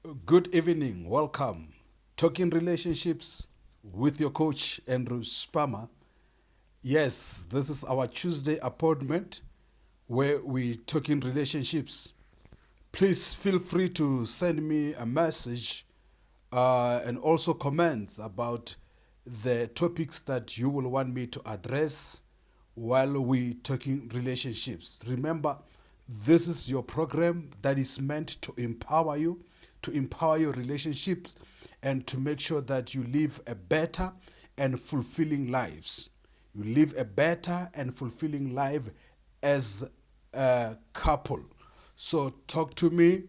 Good evening. Welcome. Talking relationships with your coach, Andrew Spama. Yes, this is our Tuesday appointment where we talking relationships. Please feel free to send me a message and also comments about the topics that you will want me to address while we talking relationships. Remember, this is your program that is meant to empower your relationships, and to make sure that you live a better and fulfilling lives. You live a better and fulfilling life as a couple. So talk to me,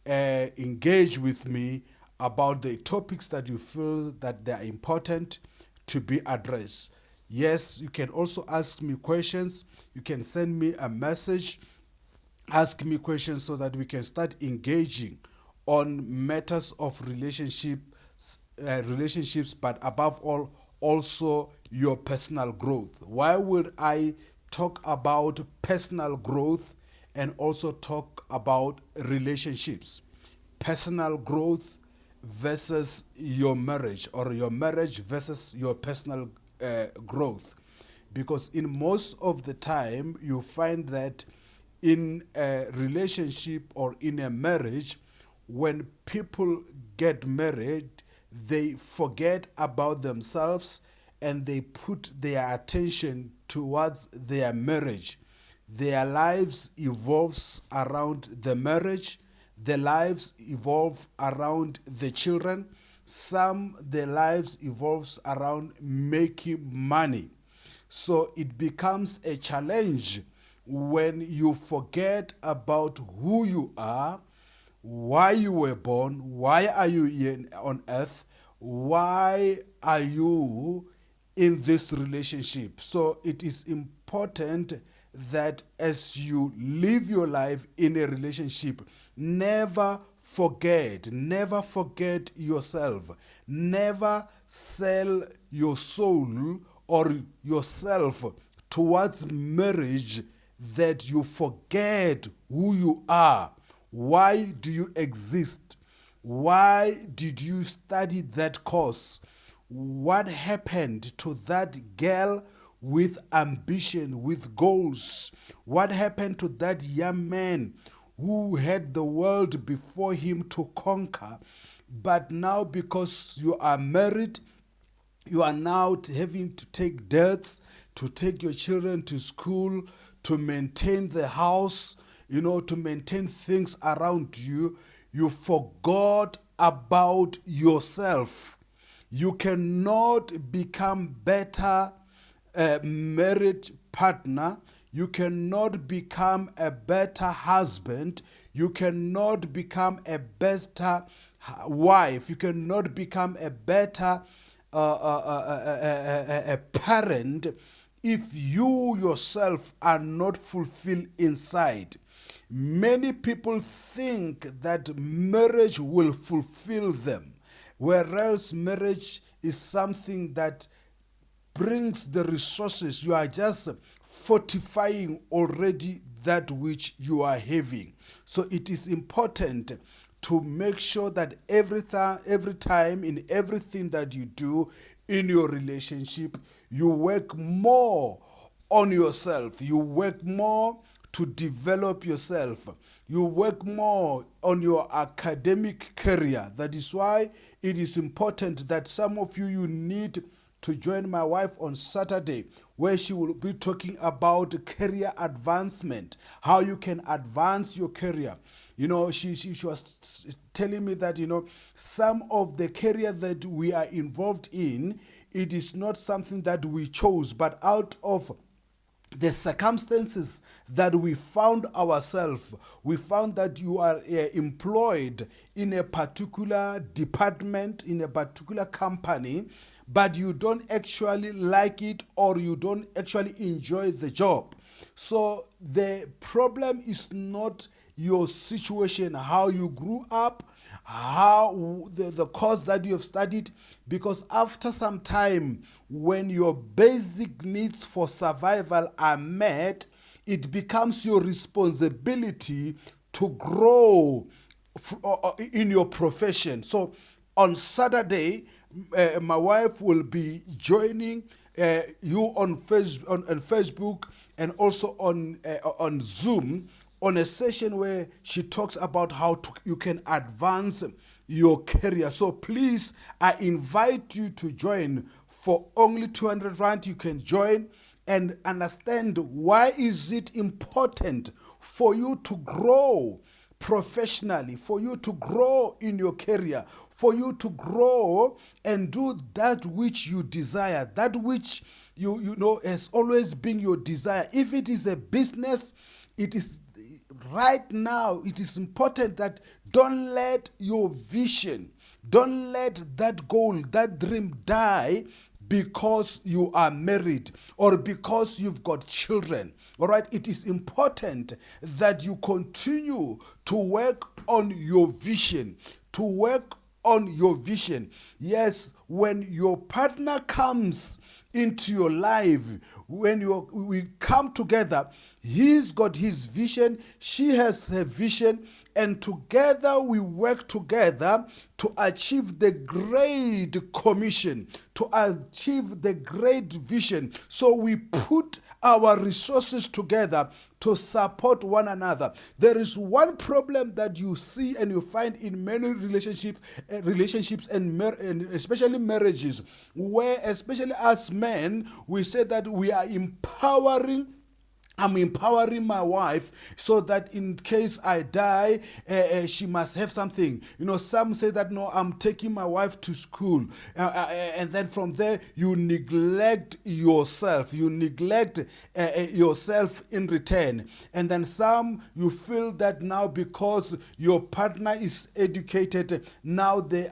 engage with me about the topics that you feel that they are important to be addressed. Yes, you can also ask me questions. You can send me a message, ask me questions so that we can start engaging on matters of relationships, but above all, also your personal growth. Why would I talk about personal growth and also talk about relationships? Personal growth versus your marriage, or your marriage versus your personal growth. Because in most of the time, you find that in a relationship or in a marriage, when people get married, they forget about themselves and they put their attention towards their marriage. Their lives evolves around the marriage. Their lives evolve around the children. Some their lives evolves around making money. So it becomes a challenge when you forget about who you are, why you were born, why are you here on earth, why are you in this relationship. So it is important that as you live your life in a relationship, never forget yourself. Never sell your soul or yourself towards marriage that you forget who you are. Why do you exist? Why did you study that course? What happened to that girl with ambition, with goals? What happened to that young man who had the world before him to conquer? But now, because you are married, you are now having to take debts, to take your children to school, to maintain the house, to maintain things around you. You forgot about yourself. You cannot become better married partner. You cannot become a better husband. You cannot become a better wife. You cannot become a better a parent if you yourself are not fulfilled inside. Many people think that marriage will fulfill them, whereas marriage is something that brings the resources. You are just fortifying already that which you are having. So it is important to make sure that every time in everything that you do in your relationship, you work more on yourself. You work more to develop yourself. You work more on your academic career. That is why it is important that some of you need to join my wife on Saturday, where she will be talking about career advancement, how you can advance your career. She was telling me that, some of the career that we are involved in, it is not something that we chose, but out of the circumstances that we found ourselves. We found that you are employed in a particular department, in a particular company, but you don't actually like it, or you don't actually enjoy the job. So the problem is not your situation, how you grew up, how the course that you have studied, because after some time, when your basic needs for survival are met, it becomes your responsibility to grow in your profession. So on Saturday, my wife will be joining you on Facebook and also on Zoom on a session where she talks about how you can advance your career. So please, I invite you to join for only 200 rand. You can join and understand why is it important for you to grow professionally, for you to grow in your career, for you to grow and do that which you desire, that which you know has always been your desire. If it is a business, it is right now, it is important that don't let your vision, don't let that goal, that dream die because you are married or because you've got children. All right, it is important that you continue to work on your vision, to work on your vision. Yes, when your partner comes into your life, when we come together, he's got his vision, she has her vision, and together we work together to achieve the great commission, to achieve the great vision. So we put our resources together to support one another. There is one problem that you see and you find in many relationships and especially marriages, where especially as men, we say that we are I'm empowering my wife so that in case I die, she must have something. You know, some say that, no, I'm taking my wife to school. And then from there, you neglect yourself. You neglect yourself in return. And then some, you feel that now because your partner is educated, now they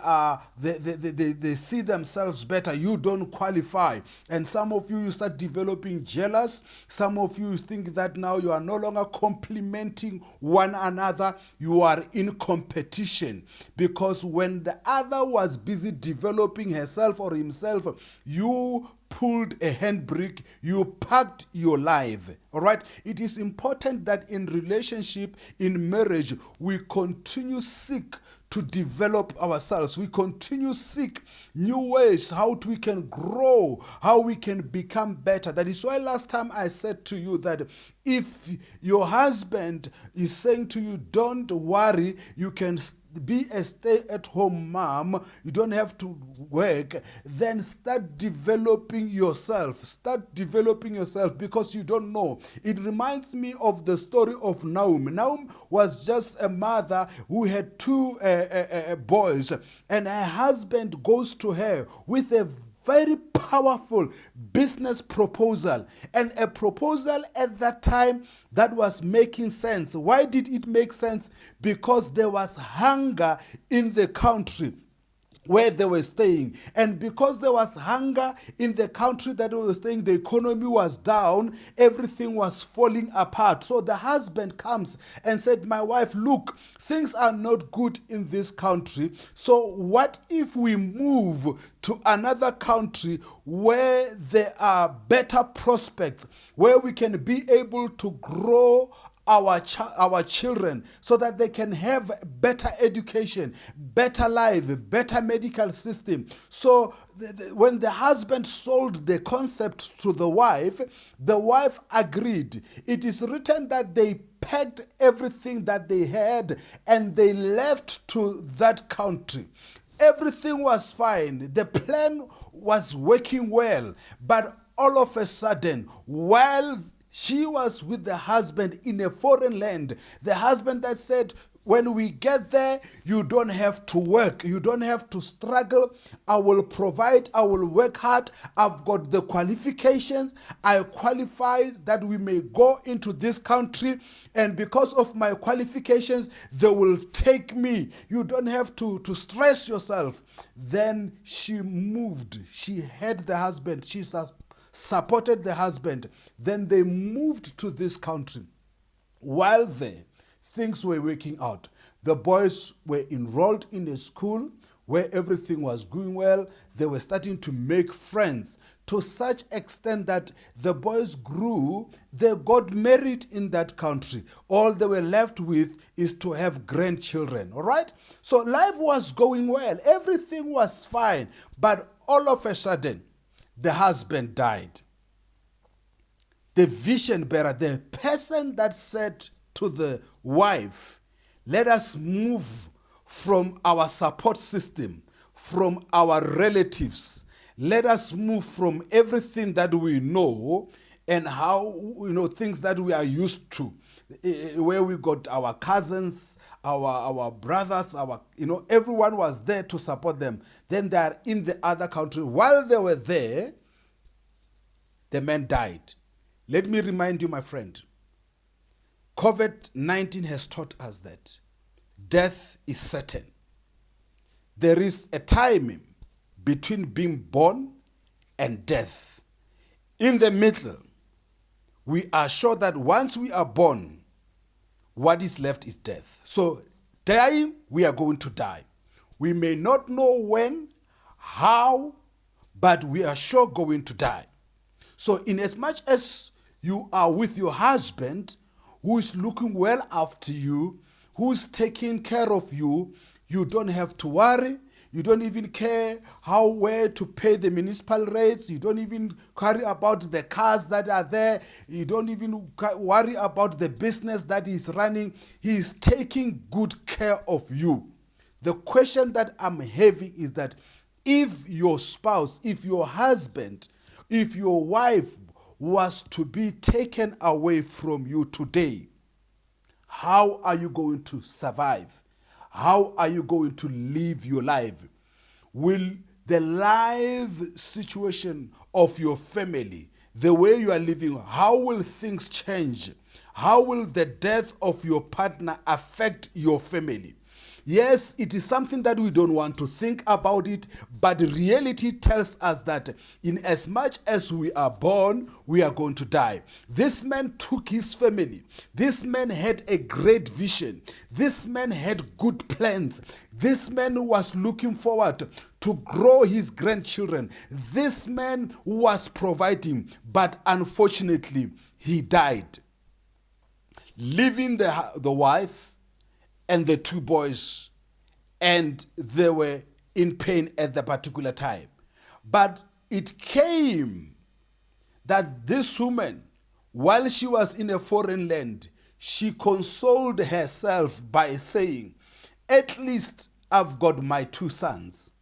see themselves better. You don't qualify. And some of you start developing jealous. Some of you think that now you are no longer complimenting one another, you are in competition. Because when the other was busy developing herself or himself, you pulled a handbrake, you packed your life. All right? It is important that in relationship, in marriage, we continue seek to develop ourselves. We continue seek new ways how we can grow, how we can become better. That is why last time I said to you that if your husband is saying to you, don't worry, you can be a stay-at-home mom, you don't have to work, then start developing yourself. Start developing yourself because you don't know. It reminds me of the story of Naomi. Naomi was just a mother who had two boys, and her husband goes to her with a very powerful business proposal, and a proposal at that time that was making sense. Why did it make sense? Because there was hunger in the country where they were staying. And because there was hunger in the country that they were staying, the economy was down, everything was falling apart. So the husband comes and said, my wife, look, things are not good in this country. So what if we move to another country where there are better prospects, where we can be able to grow our children so that they can have better education, better life, better medical system. So when the husband sold the concept to the wife agreed. It is written that they packed everything that they had and they left to that country. Everything was fine. The plan was working well. But all of a sudden, while she was with the husband in a foreign land, the husband that said, when we get there, you don't have to work. You don't have to struggle. I will provide. I will work hard. I've got the qualifications. I qualify that we may go into this country. And because of my qualifications, they will take me. You don't have to stress yourself. Then she moved. She had the husband. She supported the husband. Then they moved to this country. While there, things were working out. The boys were enrolled in a school where everything was going well. They were starting to make friends to such extent that the boys grew, they got married in that country. All they were left with is to have grandchildren, all right? So life was going well. Everything was fine. But all of a sudden, the husband died. The vision bearer, the person that said to the wife, let us move from our support system, from our relatives. Let us move from everything that we know and how, things that we are used to, where we got our cousins, our brothers, everyone was there to support them. Then they are in the other country. While they were there, the man died. Let me remind you, my friend, COVID-19 has taught us that death is certain. There is a time between being born and death. In the middle, we are sure that once we are born, what is left is death. So dying, we are going to die. We may not know when, how, but we are sure going to die. So in as much as you are with your husband, who is looking well after you, who is taking care of you, you don't have to worry. You don't even care where to pay the municipal rates. You don't even worry about the cars that are there. You don't even worry about the business that is running. He is taking good care of you. The question that I'm having is that if your spouse, if your husband, if your wife was to be taken away from you today, how are you going to survive? How are you going to live your life? Will the life situation of your family, the way you are living, how will things change? How will the death of your partner affect your family? Yes, it is something that we don't want to think about it, but reality tells us that in as much as we are born, we are going to die. This man took his family. This man had a great vision. This man had good plans. This man was looking forward to grow his grandchildren. This man was providing, but unfortunately, he died, leaving the wife and the two boys, and they were in pain at the particular time. But it came that this woman, while she was in a foreign land, she consoled herself by saying, at least I've got my two sons.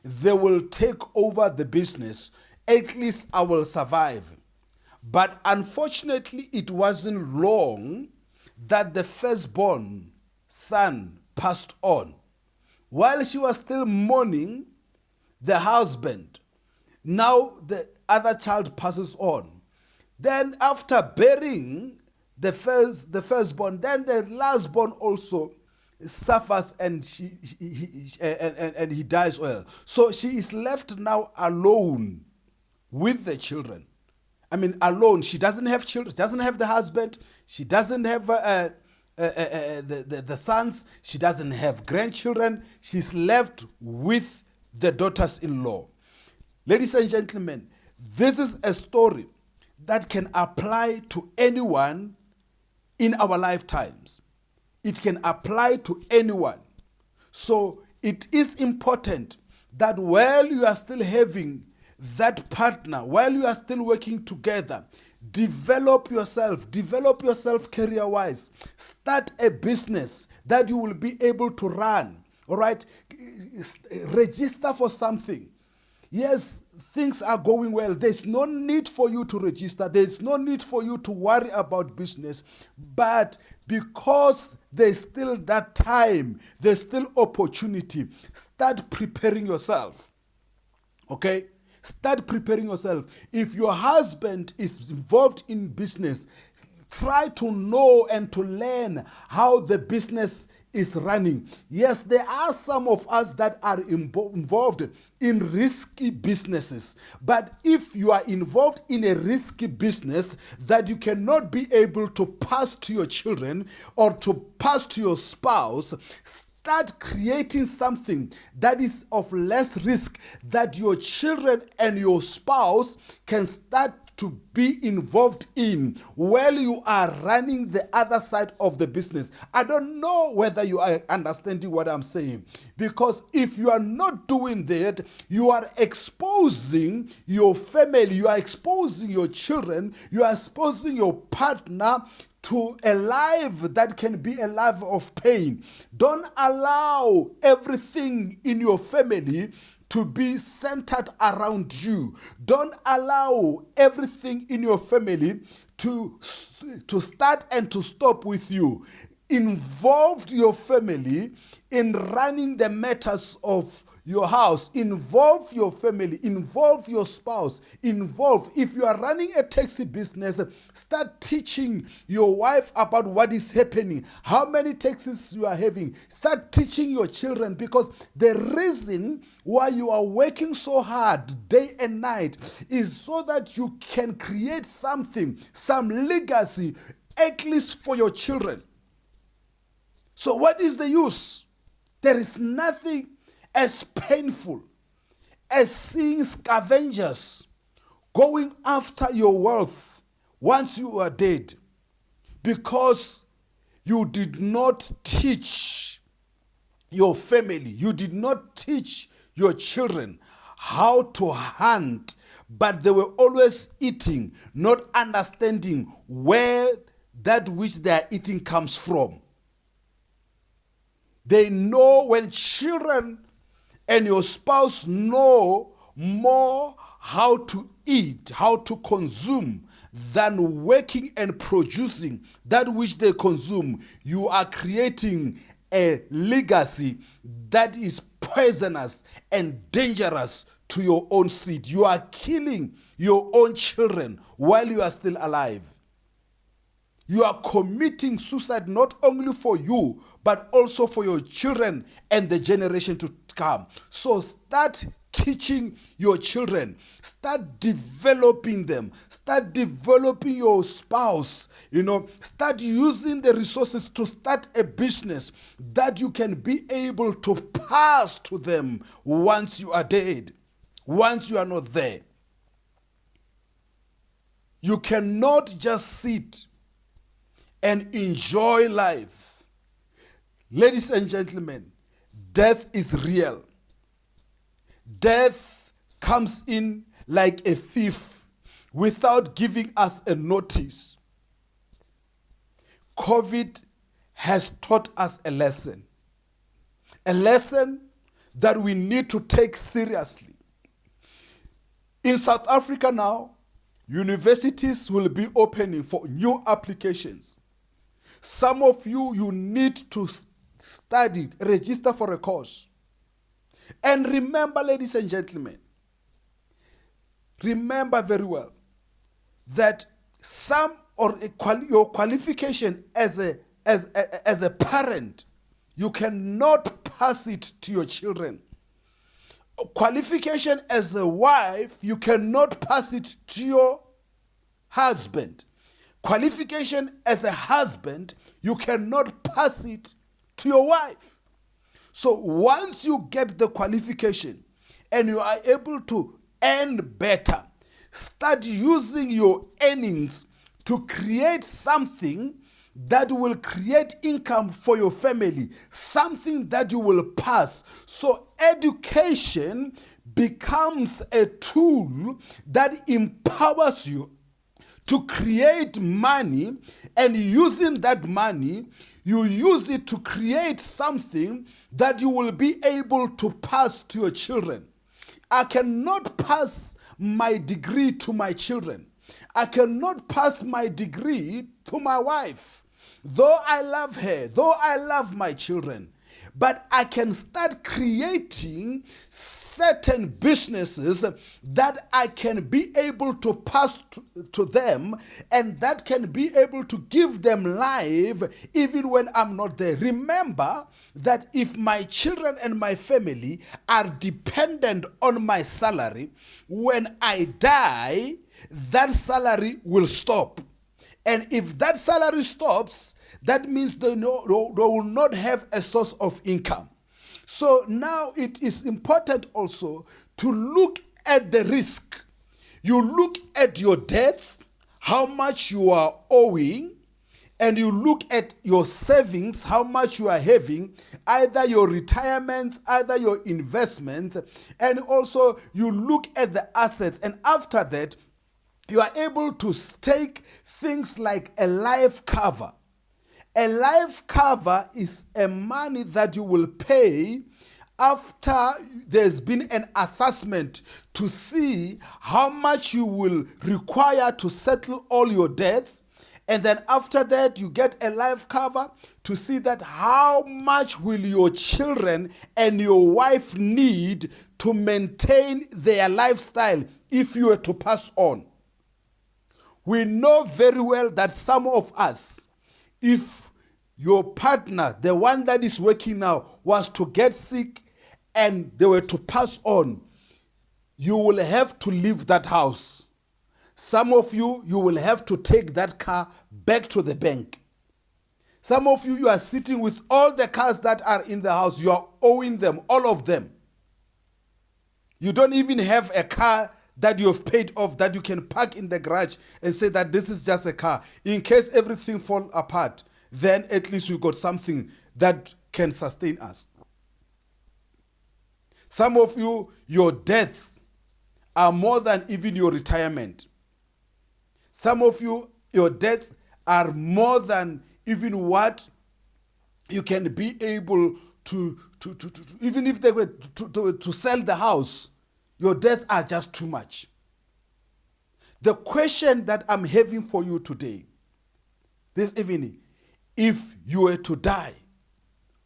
They will take over the business. At least I will survive. But unfortunately, it wasn't long that the firstborn son passed on. While she was still mourning the husband, now the other child passes on. Then after burying the firstborn, then the lastborn also suffers and he dies well. So she is left now alone with the children. Alone. She doesn't have children. She doesn't have the husband. She doesn't have the sons. She doesn't have grandchildren. She's left with the daughters-in-law. Ladies and gentlemen, this is a story that can apply to anyone in our lifetimes. It can apply to anyone. So it is important that while you are still having that partner, while you are still working together, develop yourself career-wise. Start a business that you will be able to run, all right? Register for something. Yes, things are going well. There's no need for you to register. There's no need for you to worry about business. But because there's still that time, there's still opportunity, start preparing yourself, okay? Start preparing yourself. If your husband is involved in business, try to know and to learn how the business is running. Yes, there are some of us that are involved in risky businesses. But if you are involved in a risky business that you cannot be able to pass to your children or to pass to your spouse, start creating something that is of less risk, that your children and your spouse can start to be involved in while you are running the other side of the business. I don't know whether you are understanding what I'm saying, because if you are not doing that, you are exposing your family, you are exposing your children, you are exposing your partner to a life that can be a life of pain. Don't allow everything in your family to be centered around you. Don't allow everything in your family to start and to stop with you. Involve your family in running the matters of your house. Involve your family, involve your spouse, involve. If you are running a taxi business, start teaching your wife about what is happening, how many taxis you are having. Start teaching your children, because the reason why you are working so hard day and night is so that you can create something, some legacy, at least for your children. So what is the use? There is nothing as painful as seeing scavengers going after your wealth once you are dead, because you did not teach your family, you did not teach your children how to hunt, but they were always eating, not understanding where that which they are eating comes from. They know, when children and your spouse know more how to eat, how to consume, than working and producing that which they consume, you are creating a legacy that is poisonous and dangerous to your own seed. You are killing your own children while you are still alive. You are committing suicide not only for you, but also for your children and the generation to come. So start teaching your children. Start developing them. Start developing your spouse. Start using the resources to start a business that you can be able to pass to them once you are dead, once you are not there. You cannot just sit and enjoy life. Ladies and gentlemen, death is real. Death comes in like a thief without giving us a notice. COVID has taught us a lesson that we need to take seriously. In South Africa now, universities will be opening for new applications. Some of you need to study, register for a course. And remember, ladies and gentlemen, remember very well that your qualification as a parent, you cannot pass it to your children. Qualification as a wife, you cannot pass it to your husband. Qualification as a husband, you cannot pass it to your wife. So once you get the qualification and you are able to earn better, start using your earnings to create something that will create income for your family, something that you will pass. So education becomes a tool that empowers you to create money, and using that money, you use it to create something that you will be able to pass to your children. I cannot pass my degree to my children. I cannot pass my degree to my wife. Though I love her, though I love my children, but I can start creating certain businesses that I can be able to pass to them, and that can be able to give them life even when I'm not there. Remember that if my children and my family are dependent on my salary, when I die, that salary will stop. And if that salary stops, that means they will not have a source of income. So now it is important also to look at the risk. You look at your debts, how much you are owing, and you look at your savings, how much you are having, either your retirements, either your investments, and also you look at the assets. And after that, you are able to take things like a life cover. A life cover is a money that you will pay after there's been an assessment to see how much you will require to settle all your debts. And then after that, you get a life cover to see that how much will your children and your wife need to maintain their lifestyle if you were to pass on. We know very well that some of us, if your partner, the one that is working now, was to get sick and they were to pass on, you will have to leave that house. Some of you will have to take that car back to the bank. Some of you are sitting with all the cars that are in the house. You are owing them, all of them. You don't even have a car that you have paid off that you can park in the garage and say that this is just a car. In case everything falls apart, then at least we got something that can sustain us. Some of you, your debts are more than even your retirement. Some of you, your debts are more than even what you can be able to even if they were to sell the house, your debts are just too much. The question that I'm having for you today, this evening, if you were to die,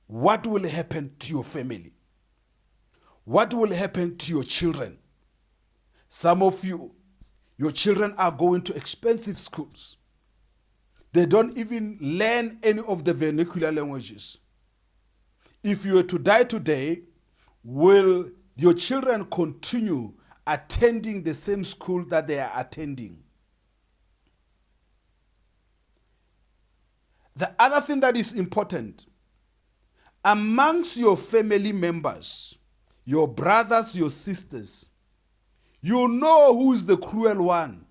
what will happen to your family? What will happen to your children? Some of you, your children are going to expensive schools. They don't even learn any of the vernacular languages. If you were to die today, will your children continue attending the same school that they are attending? The other thing that is important, amongst your family members, your brothers, your sisters, you know who is the cruel one.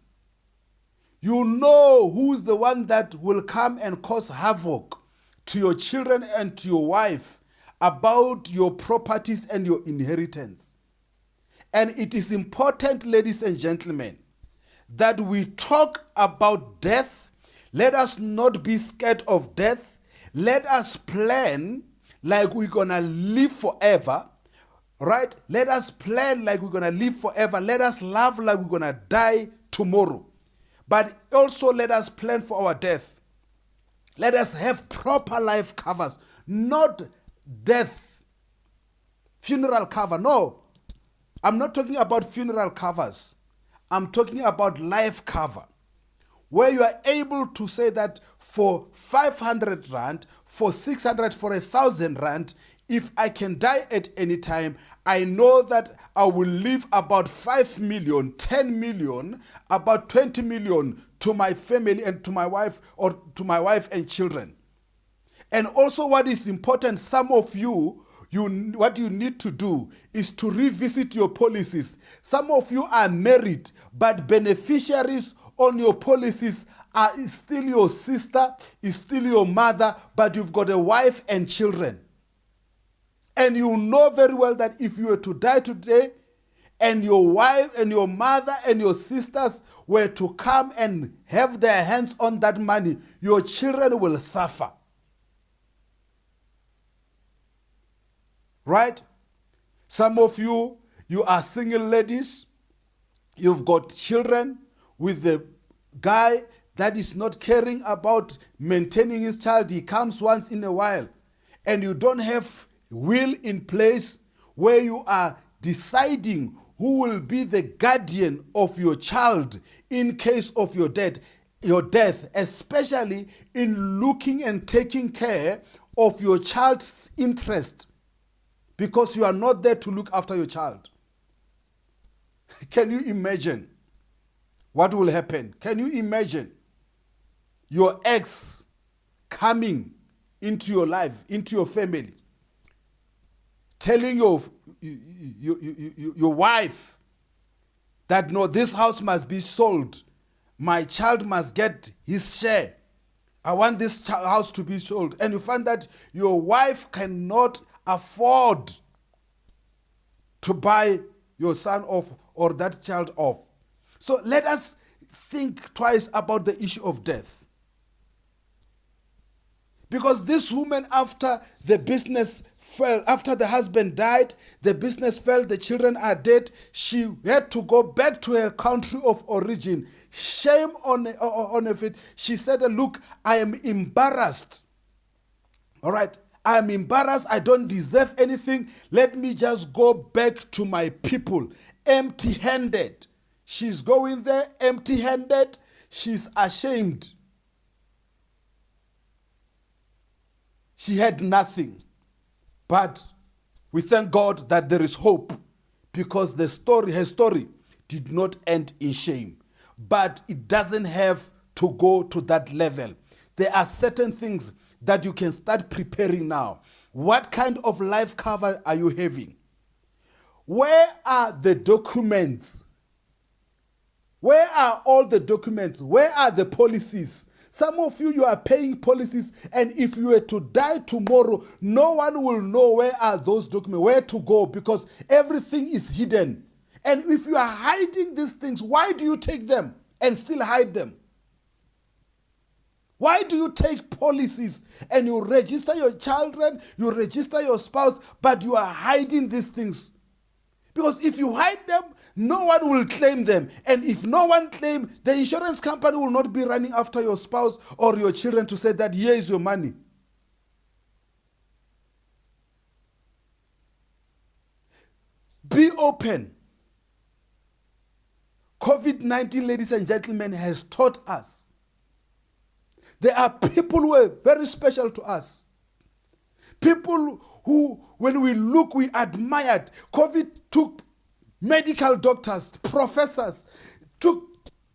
You know who is the one that will come and cause havoc to your children and to your wife about your properties and your inheritance. And it is important, ladies and gentlemen, that we talk about death. Let us not be scared of death. Let us plan like we're going to live forever. Right? Let us plan like we're going to live forever. Let us love like we're going to die tomorrow. But also let us plan for our death. Let us have proper life covers, not death, funeral cover. No, I'm not talking about funeral covers. I'm talking about life cover, where you are able to say that for 500 rand, for 600, for 1,000 rand, if I can die at any time, I know that I will leave about 5 million, 10 million, about 20 million to my family and to my wife, or to my wife and children. And also what is important, some of you, what you need to do is to revisit your policies. Some of you are married, but beneficiaries on your policies are still your sister, is still your mother, but you've got a wife and children. And you know very well that if you were to die today, and your wife and your mother and your sisters were to come and have their hands on that money, your children will suffer. Right? Some of you are single ladies. You've got children with the guy that is not caring about maintaining his child. He comes once in a while. And you don't have will in place where you are deciding who will be the guardian of your child in case of your death, especially in looking and taking care of your child's interest, because you are not there to look after your child. Can you imagine what will happen? Can you imagine your ex coming into your life, into your family, telling your wife that no, this house must be sold. My child must get his share. I want this house to be sold. And you find that your wife cannot afford to buy your son off or that child off. So let us think twice about the issue of death. Because this woman, after the business fell, after the husband died, the business fell, the children are dead, she had to go back to her country of origin. Shame on it. She said, look, I am embarrassed. All right, I am embarrassed. I don't deserve anything. Let me just go back to my people empty-handed. She's going there empty-handed. She's ashamed. She had nothing. But we thank God that there is hope, because her story did not end in shame. But it doesn't have to go to that level. There are certain things that you can start preparing now. What kind of life cover are you having? Where are the documents? Where are all the documents? Where are the policies? Some of you are paying policies, and if you were to die tomorrow, no one will know where are those documents, where to go, because everything is hidden. And if you are hiding these things, why do you take them and still hide them? Why do you take policies and you register your children, you register your spouse, but you are hiding these things? Because if you hide them, no one will claim them. And if no one claims, the insurance company will not be running after your spouse or your children to say that here is your money. Be open. COVID-19, ladies and gentlemen, has taught us. There are people who are very special to us. People who, when we look, we admired. COVID took medical doctors, professors, took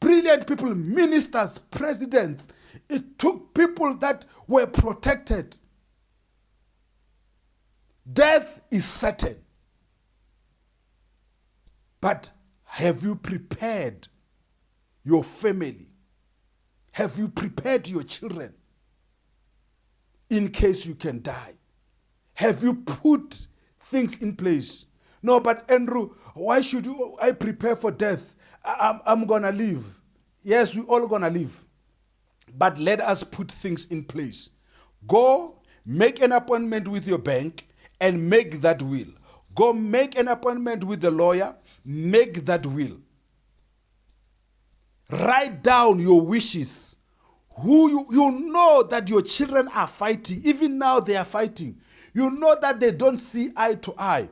brilliant people, ministers, presidents. It took people that were protected. Death is certain. But have you prepared your family? Have you prepared your children in case you can die? Have you put things in place? No, but Andrew, why should I prepare for death? I'm going to live. Yes, we're all going to live. But let us put things in place. Go make an appointment with your bank and make that will. Go make an appointment with the lawyer, make that will. Write down your wishes. Who you know that your children are fighting. Even now they are fighting. You know that they don't see eye to eye.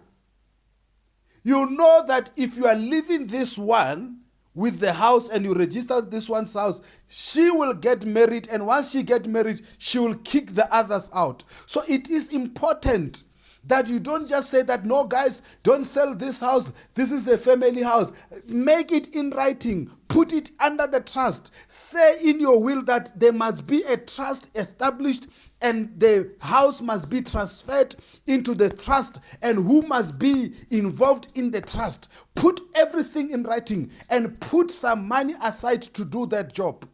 You know that if you are leaving this one with the house and you register this one's house, she will get married, and once she gets married, she will kick the others out. So it is important that you don't just say that, no, guys, don't sell this house. This is a family house. Make it in writing. Put it under the trust. Say in your will that there must be a trust established and the house must be transferred into the trust, and who must be involved in the trust. Put everything in writing and put some money aside to do that job.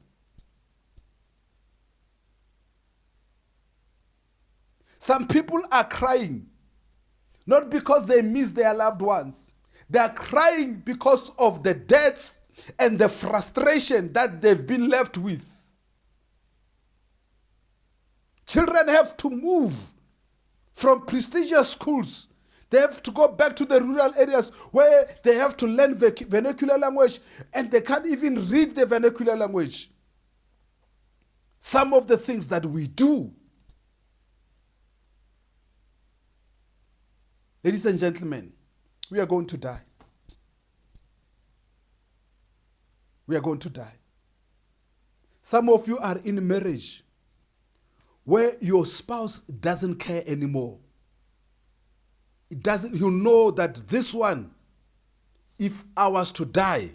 Some people are crying, not because they miss their loved ones. They are crying because of the deaths and the frustration that they've been left with. Children have to move from prestigious schools. They have to go back to the rural areas where they have to learn vernacular language, and they can't even read the vernacular language. Some of the things that we do. Ladies and gentlemen, we are going to die. We are going to die. Some of you are in marriage where your spouse doesn't care anymore. It doesn't, you know that this one, if I was to die,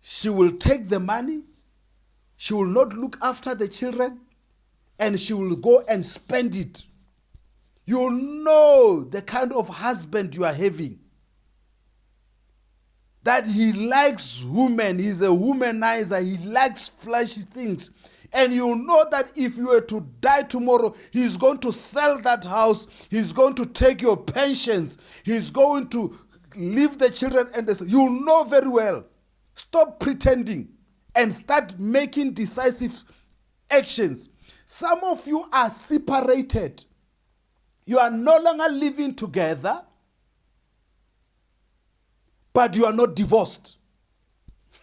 she will take the money, she will not look after the children, and she will go and spend it. You know the kind of husband you are having. That he likes women, he's a womanizer, he likes flashy things. And you know that if you were to die tomorrow, he's going to sell that house, he's going to take your pensions, he's going to leave the children, and you know very well. Stop pretending and start making decisive actions. Some of you are separated. You are no longer living together, but you are not divorced.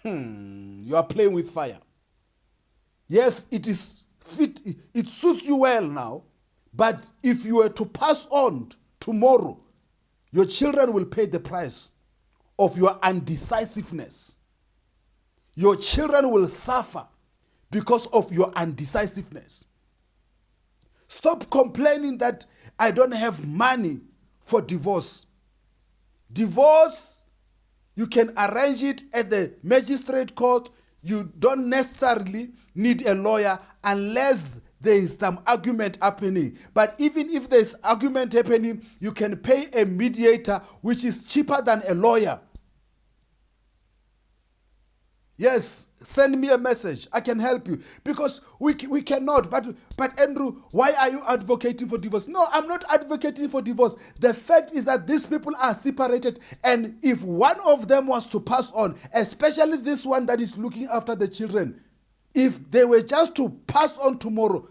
You are playing with fire. Yes, it is fit, it suits you well now, but if you were to pass on tomorrow, your children will pay the price of your undecisiveness. Your children will suffer because of your undecisiveness. Stop complaining that I don't have money for divorce. Divorce, you can arrange it at the magistrate court. You don't necessarily need a lawyer unless there is some argument happening. But even if there is argument happening, you can pay a mediator, which is cheaper than a lawyer. Yes, send me a message. I can help you. Because we cannot. But Andrew, why are you advocating for divorce? No, I'm not advocating for divorce. The fact is that these people are separated. And if one of them was to pass on, especially this one that is looking after the children, if they were just to pass on tomorrow,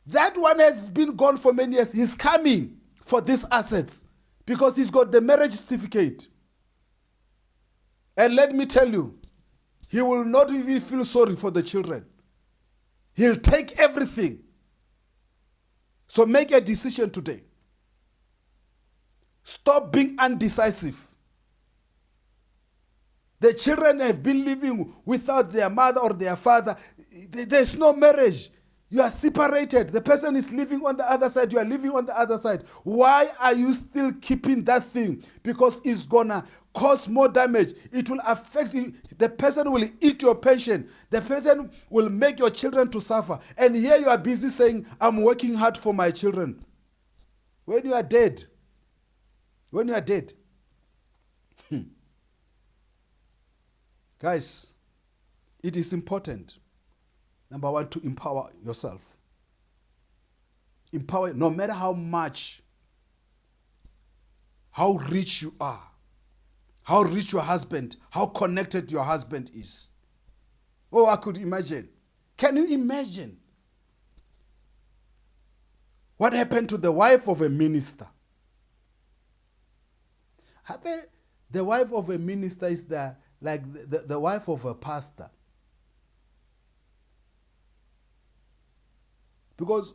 that one has been gone for many years. He's coming for these assets because he's got the marriage certificate. And let me tell you, he will not even feel sorry for the children. He'll take everything. So make a decision today. Stop being undecisive. The children have been living without their mother or their father. There's no marriage. You are separated. The person is living on the other side. You are living on the other side. Why are you still keeping that thing? Because it's going to cause more damage. It will affect you. The person will eat your pension. The person will make your children to suffer. And here you are busy saying, I'm working hard for my children. When you are dead. When you are dead. Guys, it is important. Number one, to empower yourself. Empower, no matter how much, how rich you are, how rich your husband, how connected your husband is. Oh, I could imagine. Can you imagine what happened to the wife of a minister? The wife of a minister is like the wife of a pastor. Because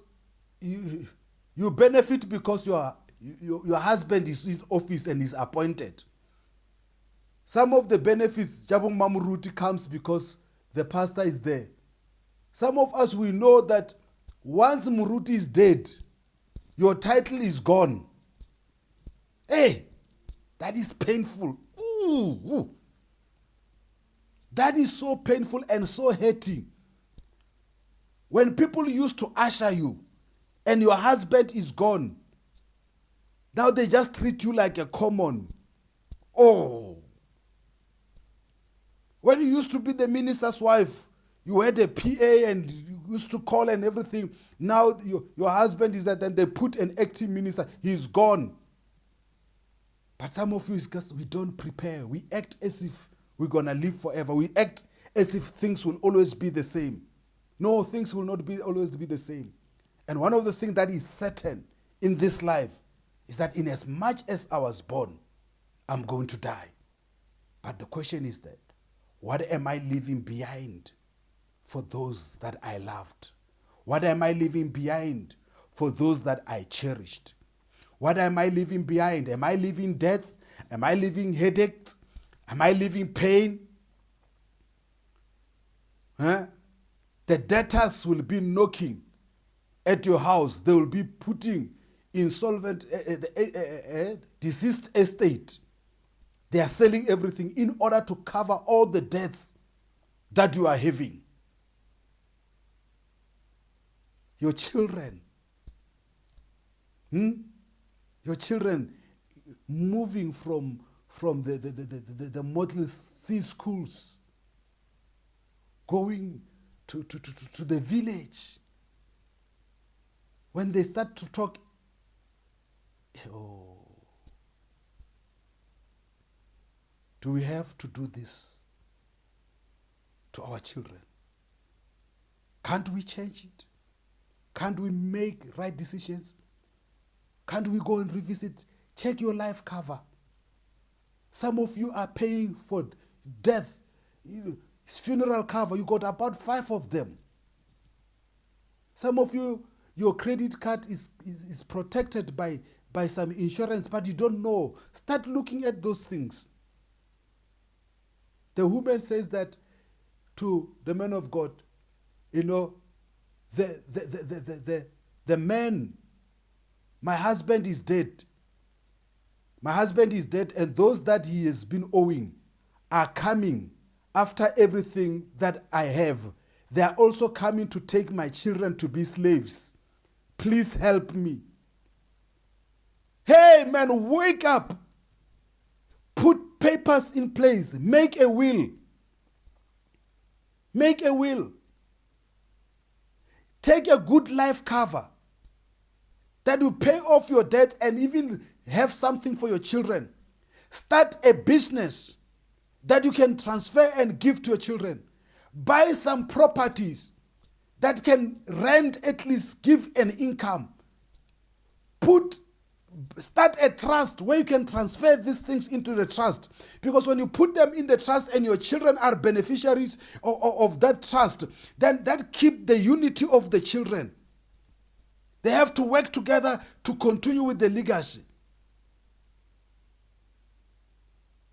you benefit because your husband is in office and is appointed. Some of the benefits, Jabong Mamuruti, comes because the pastor is there. Some of us, we know that once Muruti is dead, your title is gone. Hey, that is painful. Ooh. That is so painful and so hurting. When people used to usher you and your husband is gone, now they just treat you like a common. Oh. When you used to be the minister's wife, you had a PA and you used to call and everything. Now your husband is that, and they put an acting minister. He's gone. But some of you is because we don't prepare. We act as if we're going to live forever. We act as if things will always be the same. No, things will not always be the same. And one of the things that is certain in this life is that in as much as I was born, I'm going to die. But the question is that, what am I leaving behind for those that I loved? What am I leaving behind for those that I cherished? What am I leaving behind? Am I leaving debts? Am I leaving headaches? Am I leaving pain? Huh? The debtors will be knocking at your house. They will be putting insolvent, deceased estate. They are selling everything in order to cover all the debts that you are having. your children. Your children moving from the Model C schools, going to the village. When they start to talk, do we have to do this to our children? Can't we change it? Can't we make right decisions? Can't we go and revisit? Check your life cover. Some of you are paying for death. Funeral cover, you got about 5 of them. Some of you, your credit card is protected by some insurance, but you don't know. Start looking at those things. The woman says that to the man of God, the man, my husband is dead. My husband is dead, and those that he has been owing are coming after everything that I have. They are also coming to take my children to be slaves. Please help me. Hey, man, wake up. Put papers in place. Make a will. Make a will. Take a good life cover that will pay off your debt and even have something for your children. Start a business that you can transfer and give to your children. Buy some properties that can rent, at least give an income. Start a trust where you can transfer these things into the trust. Because when you put them in the trust and your children are beneficiaries of that trust, then that keeps the unity of the children. They have to work together to continue with the legacy.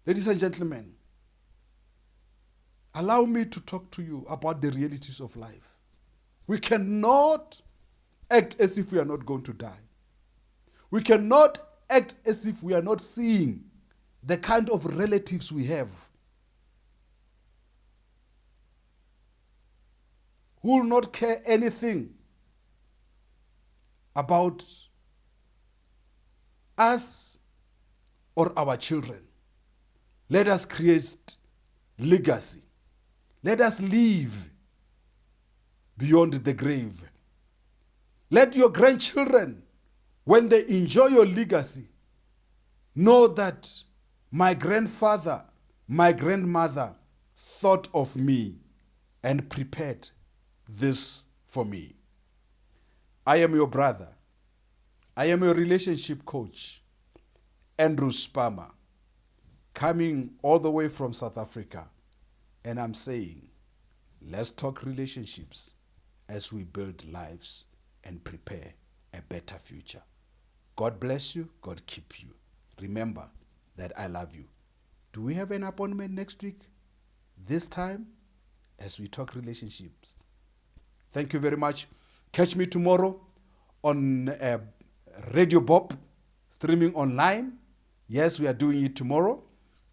Ladies and gentlemen, allow me to talk to you about the realities of life. We cannot act as if we are not going to die. We cannot act as if we are not seeing the kind of relatives we have who will not care anything about us or our children. Let us create legacy. Let us live beyond the grave. Let your grandchildren, when they enjoy your legacy, know that my grandfather, my grandmother thought of me and prepared this for me. I am your brother. I am your relationship coach, Andrew Spama, coming all the way from South Africa. And I'm saying, let's talk relationships as we build lives and prepare a better future. God bless you. God keep you. Remember that I love you. Do we have an appointment next week? This time, as we talk relationships. Thank you very much. Catch me tomorrow on Radio Bob, streaming online. Yes, we are doing it tomorrow.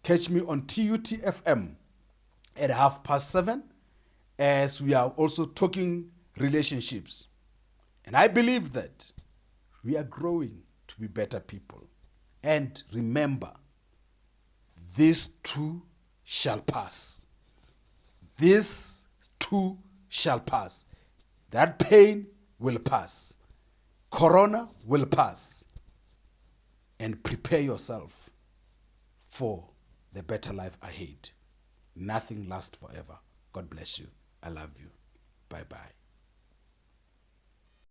Catch me on TUTFM at 7:30 as we are also talking relationships. And I believe that we are growing to be better people. And remember, this too shall pass. This too shall pass. That pain will pass. Corona will pass. And prepare yourself for the better life ahead. Nothing lasts forever. God bless you. I love you. Bye-bye.